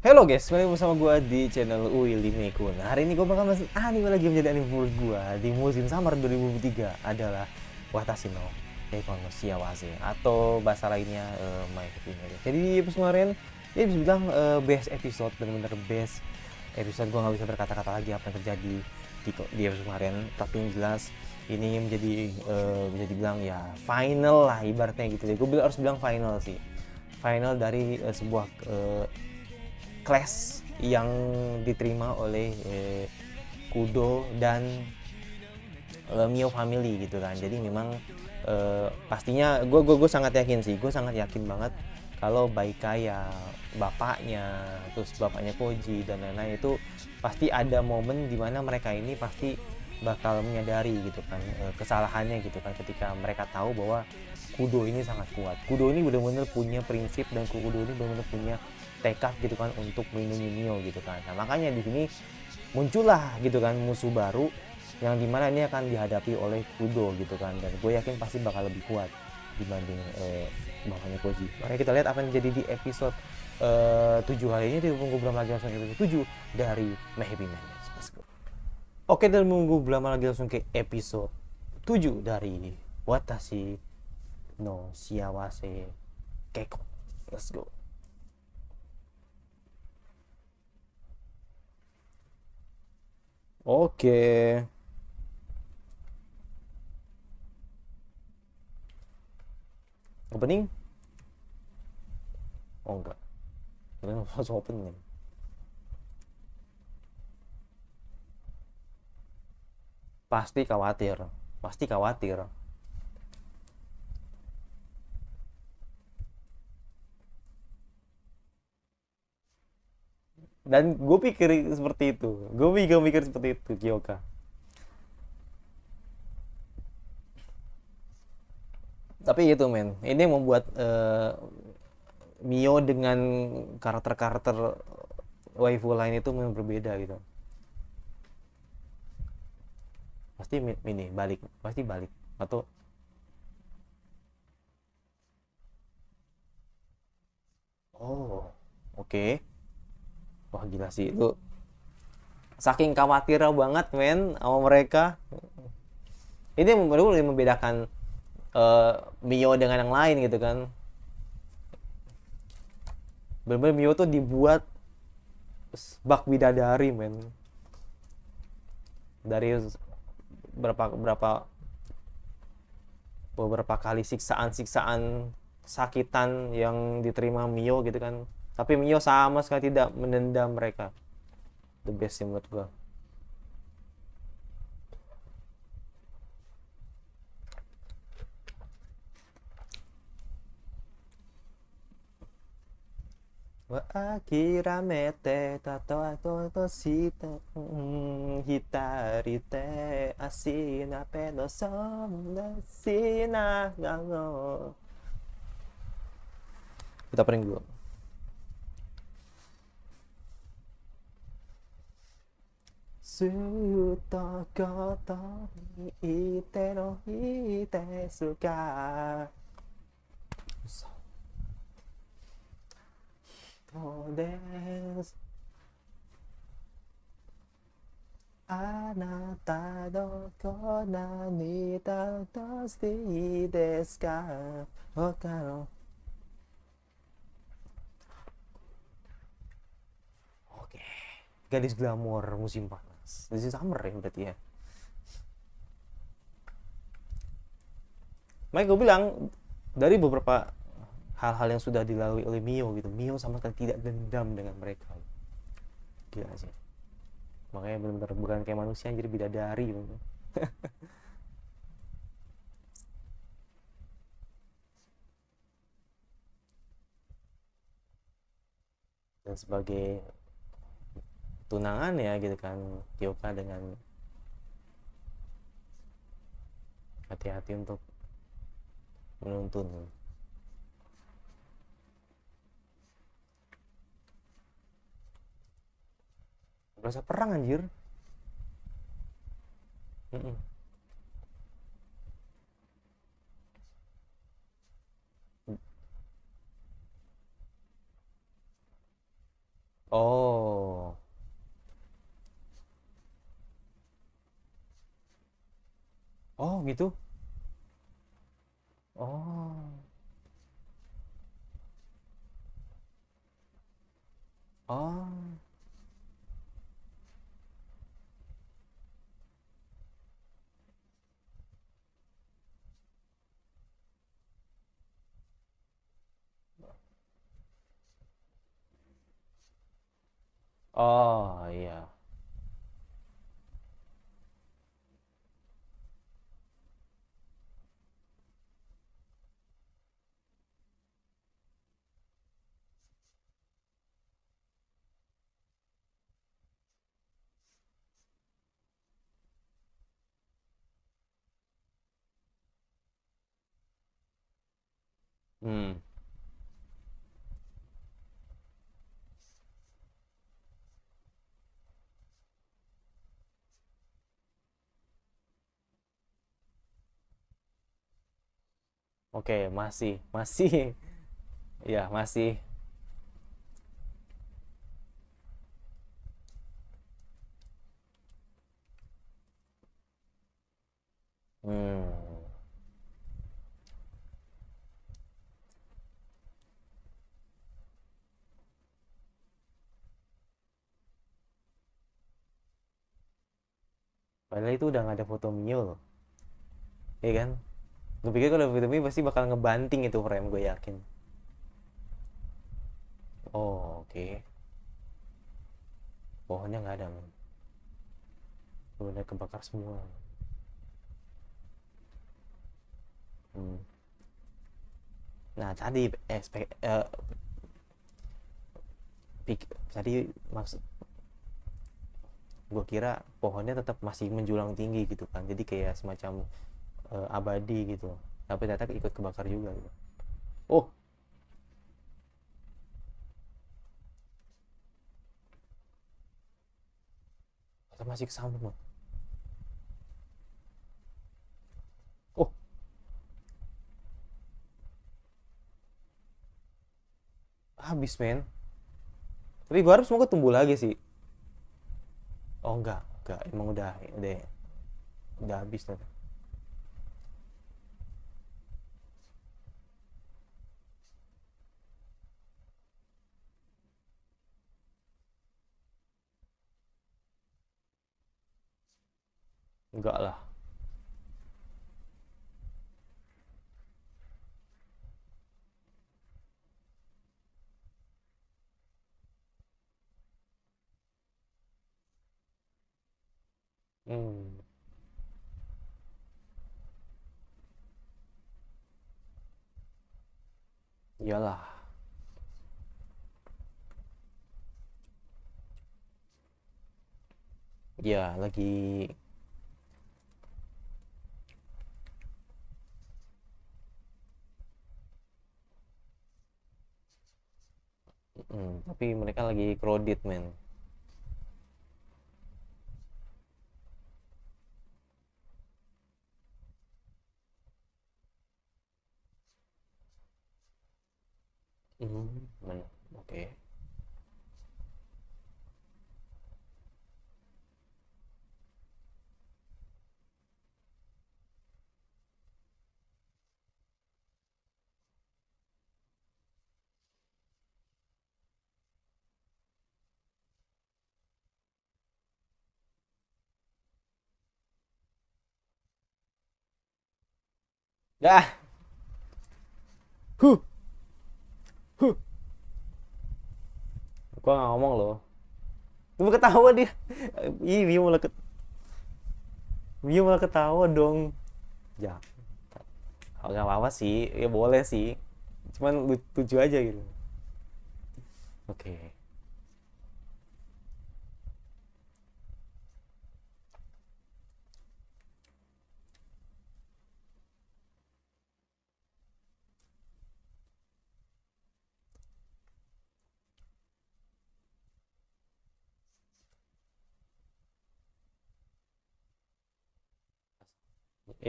Halo guys, kembali bersama gue di channel Willy Mekun. Hari ini gue bakal masih anime lagi menjadi anime favorit gue di musim summer 2003 adalah Watashi no Keikon no Shiawase atau bahasa lainnya My Happy Marriage. Jadi di episode kemarin dia bisa bilang best episode, benar-benar best episode. Gue nggak bisa berkata-kata lagi apa yang terjadi di episode kemarin, tapi yang jelas ini menjadi bisa dibilang ya final lah ibaratnya gitu. Gue harus bilang final sih, final dari sebuah class yang diterima oleh Kudo dan Mio family gitu kan. Jadi memang pastinya gue sangat yakin sih, gue sangat yakin banget kalau Baikaya bapaknya, terus bapaknya Koji dan lain-lain itu pasti ada momen dimana mereka ini pasti bakal menyadari gitu kan kesalahannya gitu kan, ketika mereka tahu bahwa Kudo ini sangat kuat. Kudo ini benar-benar punya prinsip dan Kudo ini benar-benar punya tekad gitu kan untuk melindungi Mio gitu kan. Nah makanya di sini muncullah gitu kan musuh baru yang dimana ini akan dihadapi oleh Kudo gitu kan, dan gue yakin pasti bakal lebih kuat dibanding bapaknya Koji. Makanya kita lihat apa yang jadi di episode 7 hari ini. Ditunggu belum lagi langsung ke episode 7 dari My Happy Madness. Let's go. Oke, dan menunggu belum lagi langsung ke episode 7 dari Watashi no Shiawase Keiko. Let's go. Oke. Opening? Oh enggak. Ini langsung opening. Pasti khawatir. Pasti khawatir. Dan gue pikir seperti itu. Gue juga mikir seperti itu, Kyoka. Tapi itu men, ini membuat Mio dengan karakter-karakter waifu lain itu memang berbeda gitu. Pasti ini balik, pasti balik. Atau oh, oke. Okay. Wah gila sih itu. Saking khawatir banget men sama mereka. Ini yang membedakan Mio dengan yang lain gitu kan. Bener-bener Mio tuh dibuat bak bidadari men, dari berapa berapa beberapa kali siksaan-siksaan sakitan yang diterima Mio gitu kan, tapi Mio sama sekali tidak menendam mereka. The best sih menurut gua. Wa akiramete tatato to shite hitari te asina pero sonna sina no. Kita paling dulu. Su to koto ni ite no ite suka. So des あなたどこ何だとしていいですか他の Oke, gadis glamor musim panas. This is summer ya berarti ya. Makanya gue bilang dari beberapa hal-hal yang sudah dilalui oleh Mio gitu, Mio sama sekali tidak dendam dengan mereka. Gila sih. Makanya benar-benar bukan kayak manusia, jadi bidadari gitu. Dan sebagai tunangan ya gitu kan, Kyoka dengan hati-hati untuk menuntun. Berasa perang anjir. Mm-mm. Oh. Oh, gitu. Oh. Oh. Oh, iya. Hmm. Oke, masih, masih. Ya, masih. Hmm. Padahal itu udah nggak ada foto Mio loh. Iya kan? Gue pikir kalau foto Mio pasti bakal ngebanting itu frame, gue yakin. Oh, oke. Pohonnya nggak ada, men. Udah kebakar semua. Hmm. Nah, tadi tadi maksud gue kira pohonnya tetap masih menjulang tinggi gitu kan. Jadi kayak semacam abadi gitu. Tapi ternyata ikut kebakar juga gitu. Oh, ternyata masih kesambung, Bang. Oh, habis, men. Tapi gue harap semoga tumbuh lagi sih. Oh, enggak, emang udah habis tuh. Enggak lah. Hmm, iyalah. Ya, lagi. Tapi mereka lagi crowded, men. Men. Oke. Dah. Huh. Huh. Gua nggak ngomong loh. Cuma ketawa dia. Ih, Mio malah ketawa dong. Ya, nggak apa-apa sih. Ya boleh sih. Cuman lucu aja gitu. Oke.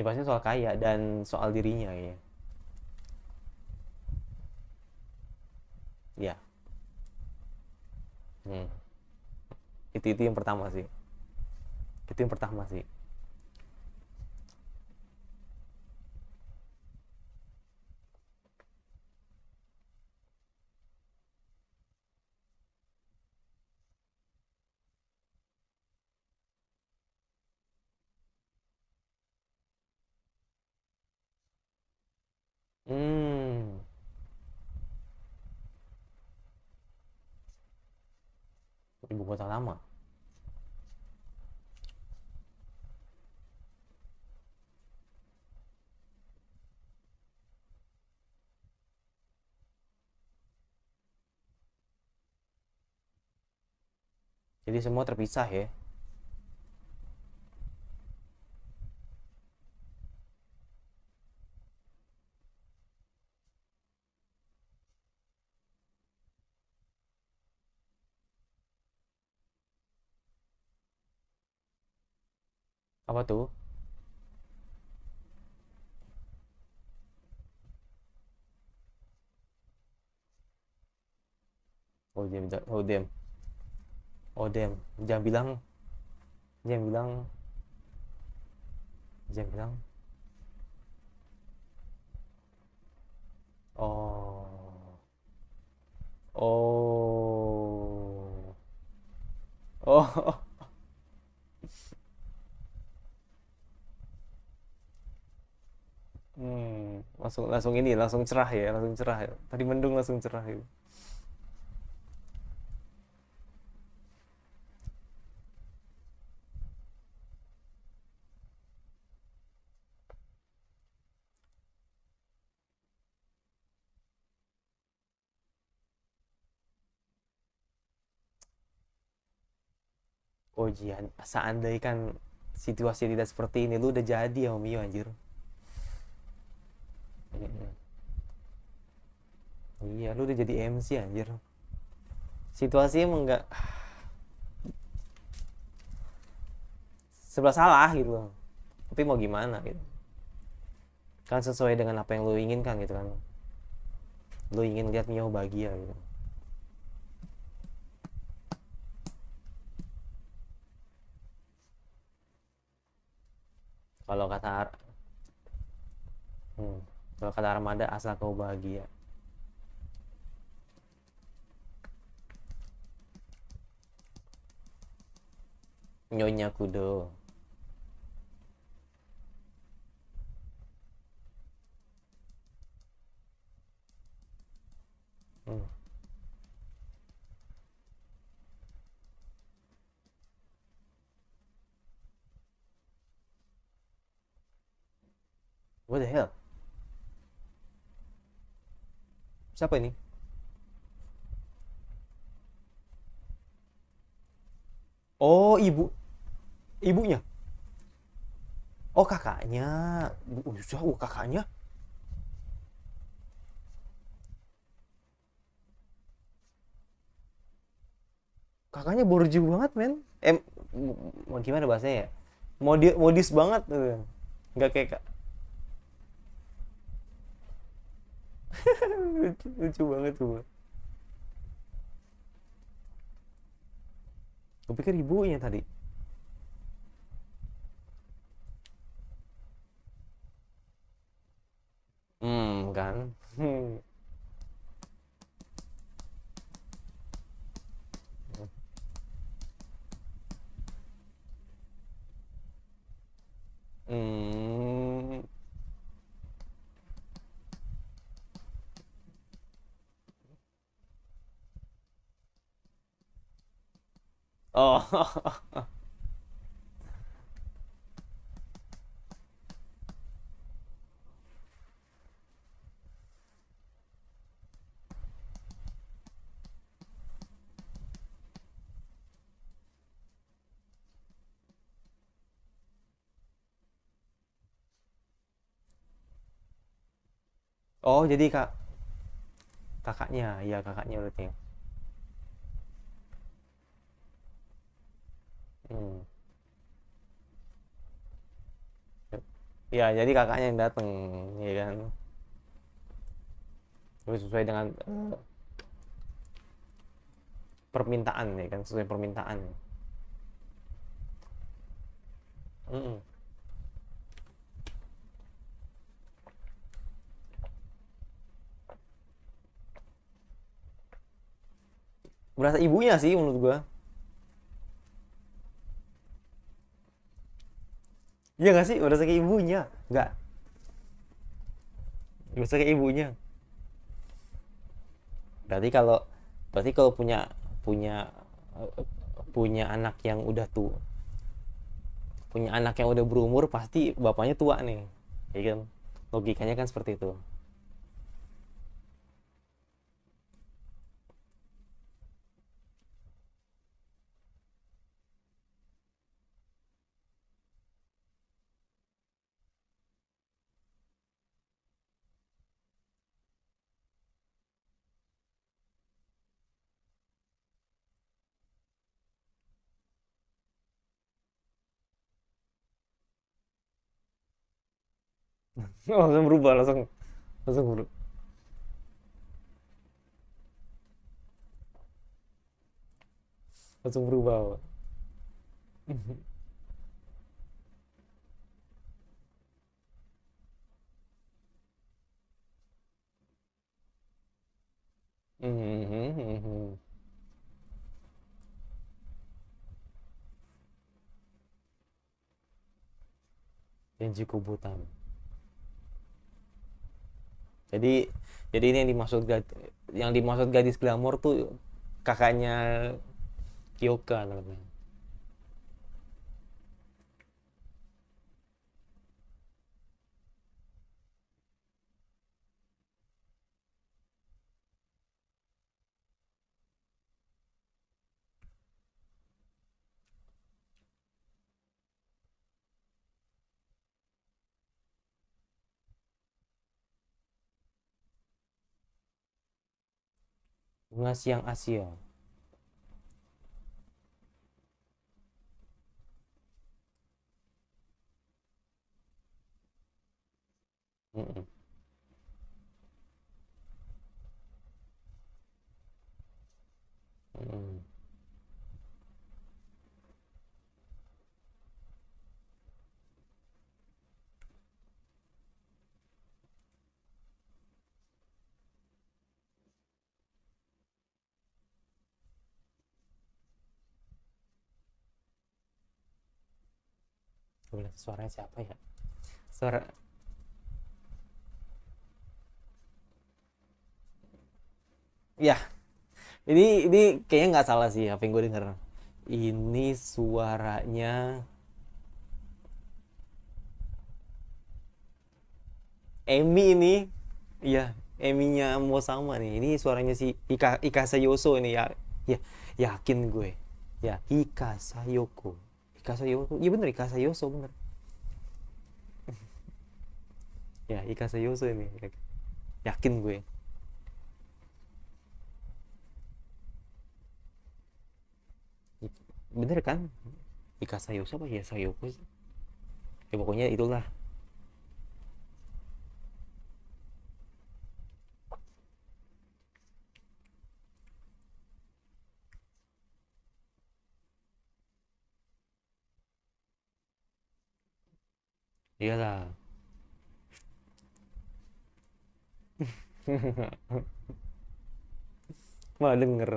Pasti soal kaya dan soal dirinya ya. Ya. Hmm. Itu yang pertama sih. Itu yang pertama sih. Hmm. Ibu kota lama. Jadi semua terpisah ya. Apa tuh? Oh diam, oh diam, oh diam. Jangan bilang, jangan bilang, jangan bilang. Oh, oh, oh. Langsung langsung ini, langsung cerah ya, langsung cerah ya. Tadi mendung langsung cerah ya. Oh Jian, seandainya situasi tidak seperti ini, lu udah jadi ya Om Mio anjir. Mm-mm. Iya, lu udah jadi MC anjir. Situasinya emang nggak sebelah salah gitu loh. Tapi mau gimana gitu. Kan sesuai dengan apa yang lu inginkan gitu kan. Lu ingin lihat Mio bahagia gitu. Kalau kata hmm, kalau kata Armada asal kau bahagia. Nyonya Kudo. Hmm. What the hell? Siapa ini? Oh, ibunya. Oh, kakaknya. Oh, kakaknya. Kakaknya borju banget, men. Gimana bahasanya ya? Modis banget tuh. Nggak kayak lucu banget tuh. Gue pikir ibunya tadi. Kan. Hmm. Oh. Oh, jadi kakaknya, ya kakaknya berarti. Hmm. Ya, jadi kakaknya yang datang, ya kan. Terus sesuai dengan permintaan ya kan, sesuai permintaan. Mm-mm. Berasa ibunya sih menurut gua. Iya nggak sih, berasa kayak ibunya. Nggak, berasa kayak ibunya. Berarti kalau berarti kalau punya punya punya anak yang udah tuh, punya anak yang udah berumur pasti bapaknya tua nih, ya kan? Logikanya kan seperti itu. Langsung berubah, langsung langsung berubah. Langsung berubah. Yang cukup butam. Jadi ini yang dimaksud gadis glamor tuh kakaknya Kyoka namanya. Bunga siang Asia. Mm-mm. Mm-mm. Suaranya siapa ya? Suara, ya, ini kayaknya nggak salah sih apa yang gue denger. Ini suaranya Emi ini. Iya, Eminya mau sama nih. Ini suaranya si Ika Sayoso ini ya. Ya, yakin gue. Ya, Ika Sayoko. Ika Sayoko. Iya bener, Ika Sayoso bener. Ya, Ika Sayoso ini. Yakin gue. Bener kan? Ika Sayoso apa ya Sayoko sih? Ya pokoknya itulah. Iyalah. Malah denger.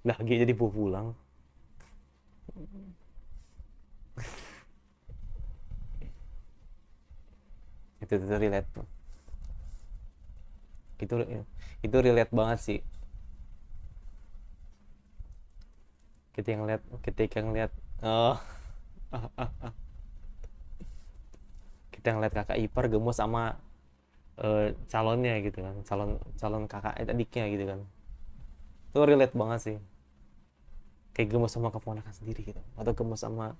Nah, dia jadi bawa pulang. Itu relate. Itu itu relate banget sih. Ketika ngeliat oh, kita ngeliat kakak ipar gemes sama calonnya gitu kan, calon calon kakak adiknya gitu kan, itu relate banget sih, kayak gemes sama keponakan sendiri gitu atau gemes sama,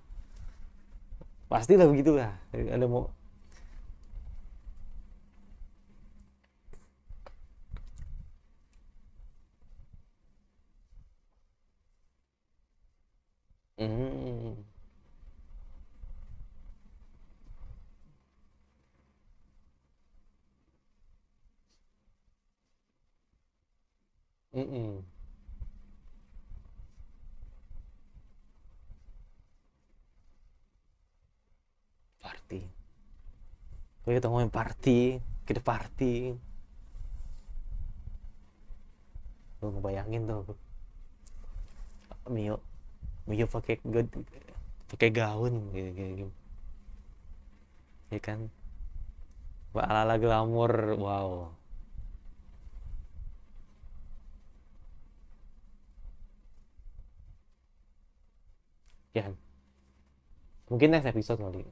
pastilah begitulah ada mau. Hmm. Mm-mm. Party. Kalau kita ngomongin party, kita party. Lu ngebayangin tuh, Mio, Mio pakai gaun gitu, gitu, ya kan? Ala-ala glamor, wow. Ya, mungkin next episode kali.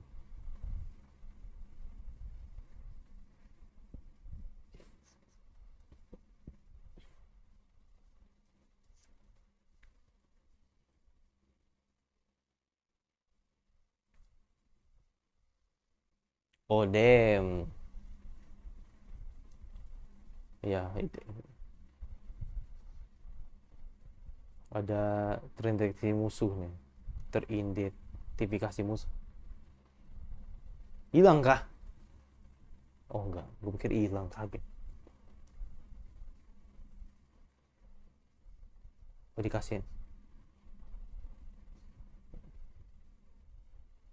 Oh damn, ya itu ada terdeteksi musuh nih, teridentifikasi musuh. Hilang kah? Oh enggak, gue pikir hilang, kaget. Oh dikasih,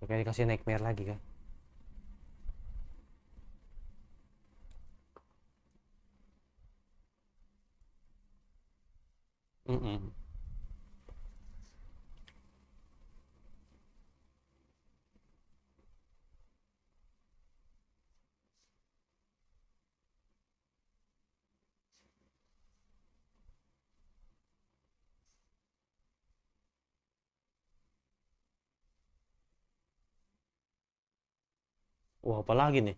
kayak dikasih nightmare lagi kan? Mm-mm. Wah apa lagi nih?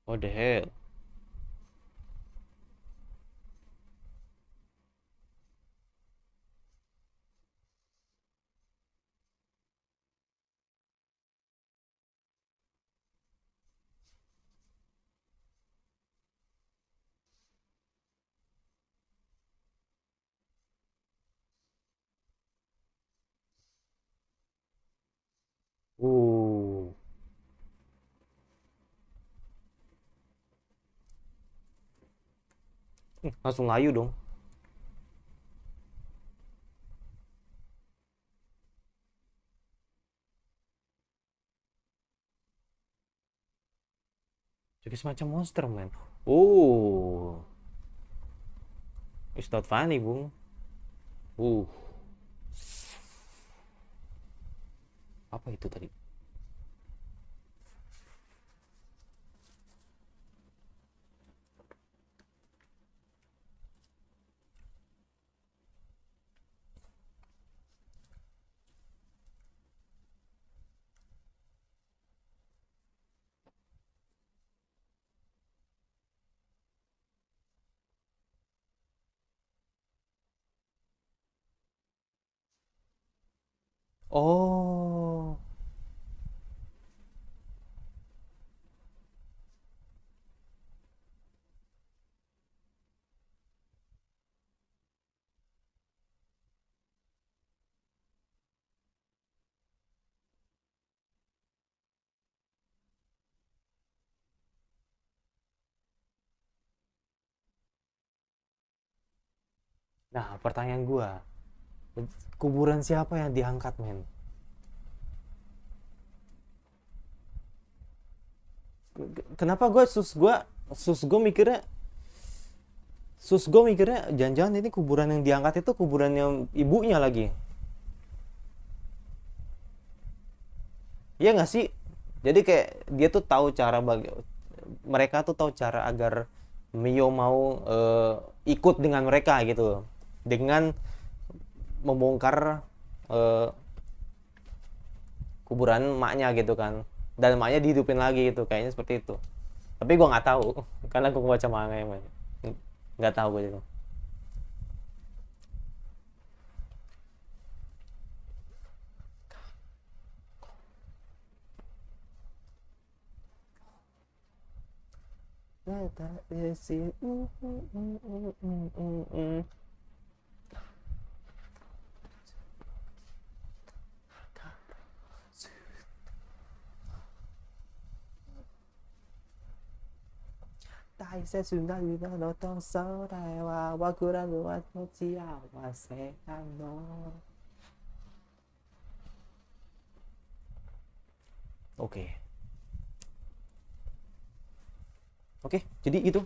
What the hell? Uh, langsung layu dong. Jadi semacam monster man. Oh, it's not funny bung. Uh, apa itu tadi? Oh, nah pertanyaan gua, kuburan siapa yang diangkat men? Kenapa sus gue mikirnya jangan-jangan ini kuburan yang diangkat itu kuburan yang ibunya lagi. Iya nggak sih? Jadi kayak dia tuh tahu mereka tuh tahu cara agar Mio mau ikut dengan mereka gitu, dengan membongkar eh, kuburan emaknya gitu kan, dan emaknya dihidupin lagi gitu, kayaknya seperti itu. Tapi gue nggak tahu karena gue baca manga yang mana. Nggak tahu gue itu. Kai sesuna yuna no tongsore wa wakura no chiawase no. Oke, jadi itu.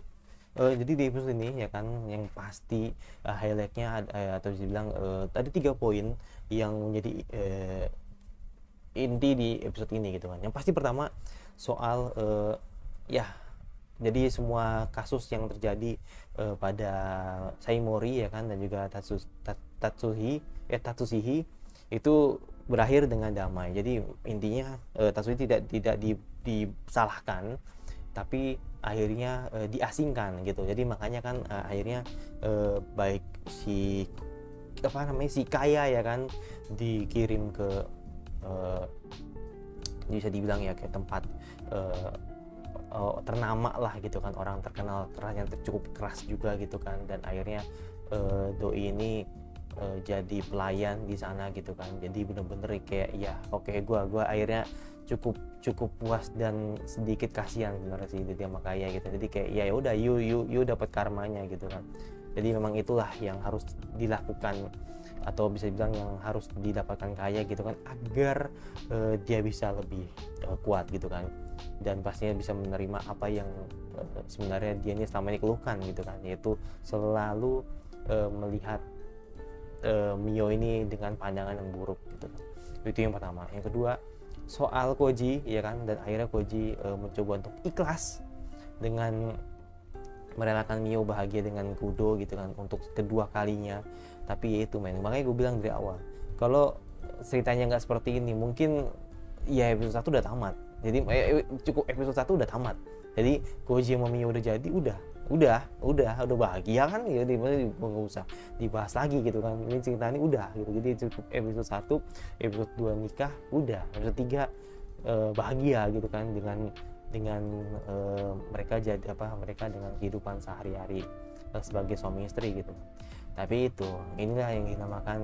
Jadi di episode ini ya kan yang pasti highlightnya atau bisa dibilang tadi 3 poin yang menjadi inti di episode ini gitu kan. Yang pasti pertama soal ya jadi semua kasus yang terjadi pada Saimori ya kan dan juga Tatsuhihi itu berakhir dengan damai. Jadi intinya Tatsuhihi tidak disalahkan, tapi akhirnya diasingkan gitu. Jadi makanya kan akhirnya baik si Kaya ya kan dikirim ke bisa dibilang ya kayak tempat ternama lah gitu kan, orang terkenal keras yang cukup keras juga gitu kan, dan akhirnya doi ini jadi pelayan di sana gitu kan. Jadi bener-bener kayak ya oke, gua akhirnya cukup puas dan sedikit kasihan sebenarnya sih dia sama Kaya gitu. Jadi kayak ya udah you dapat karmanya gitu kan. Jadi memang itulah yang harus dilakukan atau bisa dibilang yang harus didapatkan Kaya gitu kan, agar dia bisa lebih kuat gitu kan, dan pastinya bisa menerima apa yang sebenarnya dia ini selama ini keluhkan gitu kan, yaitu selalu melihat Mio ini dengan pandangan yang buruk gitu kan. Itu yang pertama. Yang kedua soal Koji ya kan, dan akhirnya Koji mencoba untuk ikhlas dengan merelakan Mio bahagia dengan Kudo gitu kan untuk kedua kalinya. Tapi ya itu makanya gue bilang dari awal, kalau ceritanya nggak seperti ini mungkin ya episode 1 udah tamat. Jadi cukup episode 1 udah tamat. Jadi Koji sama Mio udah jadi, udah bahagia kan, jadi nggak usah dibahas lagi gitu kan. Ini cerita ini udah gitu. Jadi cukup episode 1, episode 2 nikah, udah. Episode 3 bahagia gitu kan dengan mereka jadi mereka dengan kehidupan sehari-hari sebagai suami istri gitu. Tapi inilah yang dinamakan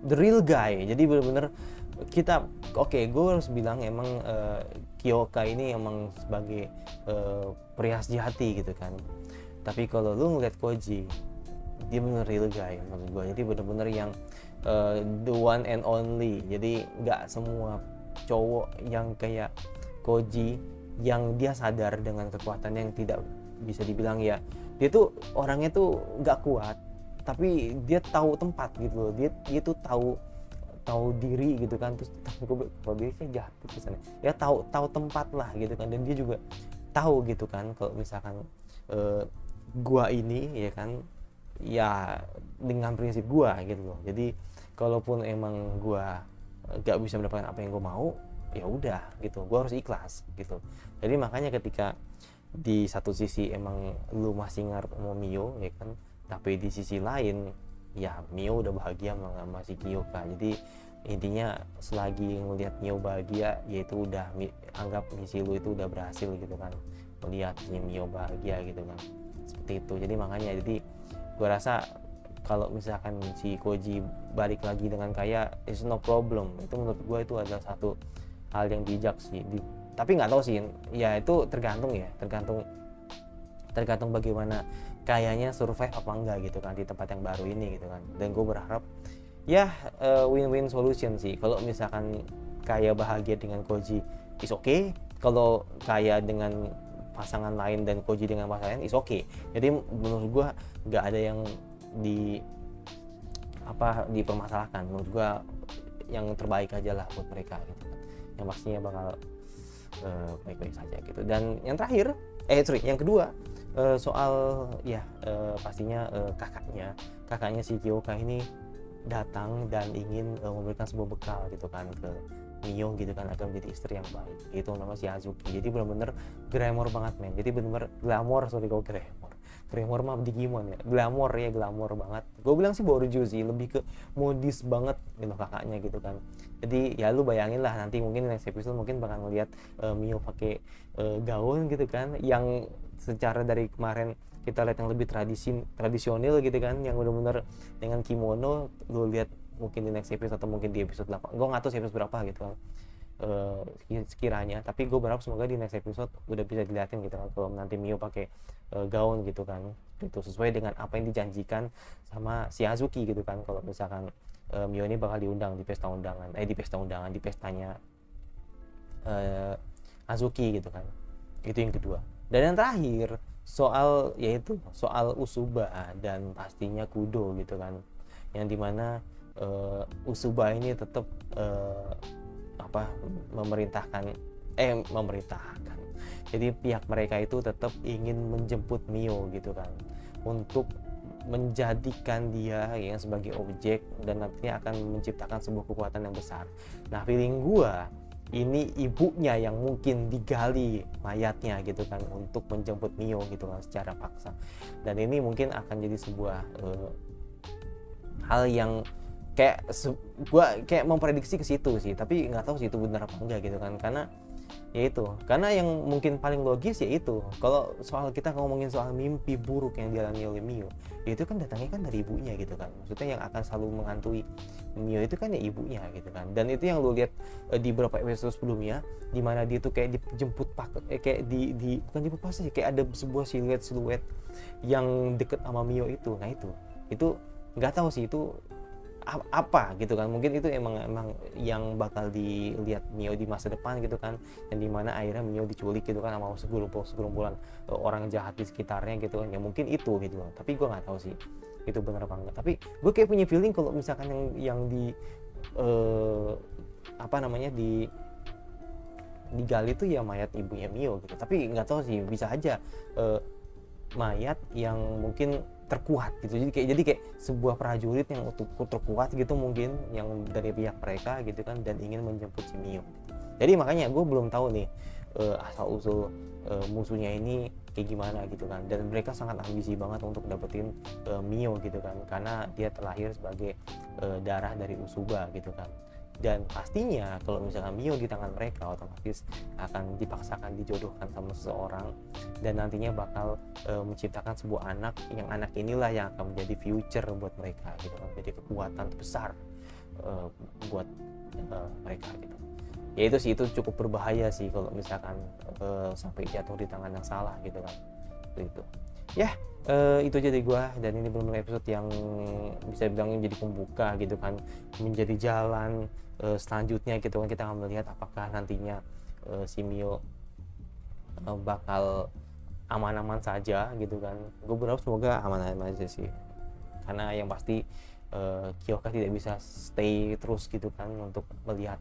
the real guy. Jadi benar-benar kita gue harus bilang emang Kyoka ini emang sebagai pria sejati gitu kan. Tapi kalau lu ngeliat Koji, dia bener real guy menurut gue. Jadi bener-bener yang the one and only. Jadi nggak semua cowok yang kayak Koji yang dia sadar dengan kekuatan yang tidak bisa dibilang ya, dia tuh orangnya tuh nggak kuat, tapi dia tahu tempat gitu loh. Dia tuh tahu diri gitu kan. Terus kalau dia kayak jahat kesannya, ya tahu tempat lah gitu kan. Dan dia juga tahu gitu kan kalau misalkan gua ini ya kan ya dengan prinsip gua gitu loh. Jadi kalaupun emang gua gak bisa mendapatkan apa yang gua mau, ya udah gitu, gua harus ikhlas gitu. Jadi makanya ketika di satu sisi emang lu masih ngarep sama Mio ya kan, tapi di sisi lain ya Mio udah bahagia sama si Kyoka. Jadi intinya selagi ngelihat Mio bahagia, yaitu udah anggap misi lu itu udah berhasil gitu kan, melihat si Mio bahagia gitu kan, seperti itu. Jadi makanya gue rasa kalau misalkan si Koji balik lagi dengan Kaya, it's no problem. Itu menurut gue itu adalah satu hal yang bijak sih. Tapi nggak tahu sih, ya itu tergantung bagaimana Kayanya survive apa enggak gitu kan di tempat yang baru ini gitu kan. Dan gue berharap ya win-win solution sih. Kalau misalkan Kaya bahagia dengan Koji, is okay. Kalau Kaya dengan pasangan lain dan Koji dengan pasangan lain, is okay. Jadi menurut gue nggak ada yang dipermasalahkan. Menurut gue yang terbaik aja lah buat mereka gitu kan. Yang pastinya bakal baik-baik saja gitu. Dan yang terakhir yang kedua soal pastinya kakaknya si Kyoka ini datang dan ingin memberikan sebuah bekal gitu kan ke Mio gitu kan, agar menjadi istri yang baik. Itu nama si Azuki. Jadi benar-benar glamour banget men. Jadi benar-benar glamour mah Digimon ya, glamour banget. Gue bilang sih borju sih, lebih ke modis banget gitu kakaknya gitu kan. Jadi ya lu bayangin lah, nanti mungkin next episode mungkin bakal ngeliat Mio pakai gaun gitu kan, yang secara dari kemarin kita lihat yang lebih tradisional gitu kan, yang benar-benar dengan kimono. Lu lihat mungkin di next episode atau mungkin di episode 8, gue nggak tahu episode berapa gitu kan, sekiranya, tapi gue berharap semoga di next episode udah bisa dilihatin gitu kan kalau nanti Mio pakai gaun gitu kan, itu sesuai dengan apa yang dijanjikan sama si Azuki gitu kan, kalau misalkan Mio ini bakal diundang di pesta undangan, di pestanya Azuki gitu kan. Itu yang kedua. Dan yang terakhir soal Usuba dan pastinya Kudo gitu kan, yang dimana Usuba ini tetap memerintahkan, jadi pihak mereka itu tetap ingin menjemput Mio gitu kan, untuk menjadikan dia yang sebagai objek dan nantinya akan menciptakan sebuah kekuatan yang besar. Nah, feeling gua ini ibunya yang mungkin digali mayatnya gitu kan untuk menjemput Mio gitu kan secara paksa. Dan ini mungkin akan jadi sebuah hal yang gua kayak memprediksi ke situ sih, tapi nggak tahu sih itu benar apa enggak gitu kan, karena yang mungkin paling logis yaitu kalau soal kita ngomongin soal mimpi buruk yang dialami oleh Mio, itu kan datangnya kan dari ibunya gitu kan, maksudnya yang akan selalu menghantui Mio itu kan ya ibunya gitu kan. Dan itu yang lu lihat di beberapa episode sebelumnya, di mana dia tuh kayak dijemput kayak bukan dijemput paksa sih, kayak ada sebuah siluet yang deket sama Mio itu. Nah itu nggak tahu sih itu apa gitu kan, mungkin itu emang yang bakal dilihat Mio di masa depan gitu kan, dan dimana akhirnya Mio diculik gitu kan sama segerombolan orang jahat di sekitarnya gitu kan, ya mungkin itu gitu loh, tapi gue nggak tahu sih itu benar apa enggak. Tapi gue kayak punya feeling kalau misalkan yang digali tuh ya mayat ibunya Mio gitu, tapi nggak tahu sih, bisa aja mayat yang mungkin terkuat gitu, jadi kayak sebuah prajurit yang terkuat gitu mungkin yang dari pihak mereka gitu kan, dan ingin menjemput si Mio. Jadi makanya gue belum tahu nih asal usul musuhnya ini kayak gimana gitu kan, dan mereka sangat ambisi banget untuk dapetin Mio gitu kan, karena dia terlahir sebagai darah dari Usuba gitu kan. Dan pastinya kalau misalkan Mio di tangan mereka, otomatis akan dipaksakan dijodohkan sama seseorang, dan nantinya bakal menciptakan sebuah anak, yang anak inilah yang akan menjadi future buat mereka gitu kan, menjadi kekuatan besar buat mereka gitu. Ya itu sih, itu cukup berbahaya sih kalau misalkan sampai jatuh di tangan yang salah gitu kan. Itu ya, itu aja dari gua, dan ini benar-benar episode yang bisa bilang jadi pembuka gitu kan, menjadi jalan selanjutnya gitu kan. Kita akan melihat apakah nantinya si Mio bakal aman-aman saja gitu kan. Gue berharap semoga aman-aman aja sih, karena yang pasti Kyoka tidak bisa stay terus gitu kan untuk melihat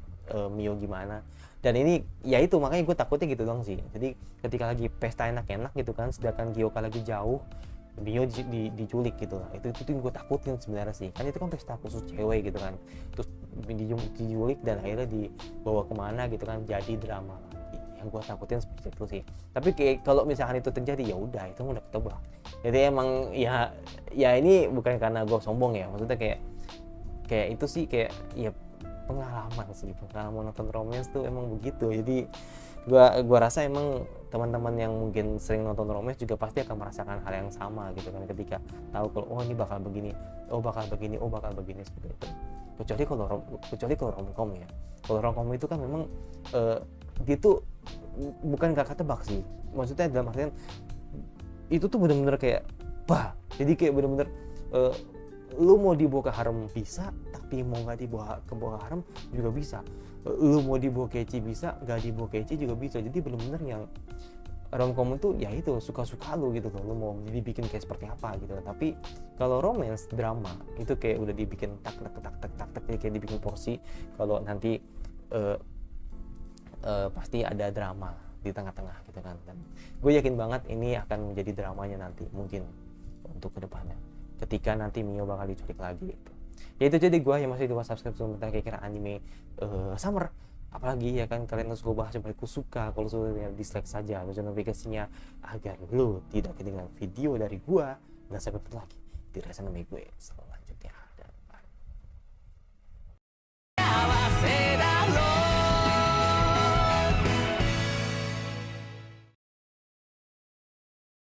Mio gimana. Dan ini ya itu, makanya gue takutnya gitu dong sih. Jadi ketika lagi pesta enak-enak gitu kan, sedangkan Kyoka lagi jauh, Mio diculik gitu lah. Itu yang gue takutin sebenarnya sih, kan itu kan pesta khusus cewek gitu kan, terus diculik dan akhirnya dibawa kemana gitu kan, jadi drama lagi. Yang gue takutin seperti itu sih. Tapi kayak kalau misalkan itu terjadi, ya udah, itu udah ketebak. Jadi emang ya ini bukan karena gue sombong ya, maksudnya kayak itu sih, kayak ya pengalaman nonton romance tuh emang begitu. Jadi gua rasa emang teman-teman yang mungkin sering nonton romance juga pasti akan merasakan hal yang sama gitu kan, ketika tahu kalau ini bakal begini, bakal begini seperti itu. Kecuali kalau romcom ya. Kalau romcom itu kan memang dia tuh bukan gak ketebak sih, maksudnya dalam artian itu tuh benar-benar kayak jadi kayak benar-benar lu mau dibawa ke harem bisa, tapi mau nggak dibawa ke harem juga bisa. Lu mau dibawa keci bisa, nggak dibawa keci juga bisa. Jadi benar-benar yang romcom itu ya itu suka-suka lu gitu loh, lu mau dibikin kayak seperti apa gitu. Tapi kalau romance drama itu kayak udah dibikin tak kayak dibikin porsi. Kalau nanti pasti ada drama di tengah-tengah gitu kan. Dan gue yakin banget ini akan menjadi dramanya nanti mungkin untuk kedepannya, ketika nanti Mio bakal diculik lagi gitu. Ya itu jadi gue yang masih lupa subscribe tentang kira-kira anime summer, apalagi ya kan kalian harus gue bahas seperti suka. Kalau sudah dislike saja, lonceng notifikasinya agar lo tidak ketinggalan video dari gue, dan sampai bertemu lagi di Reason Anime gue.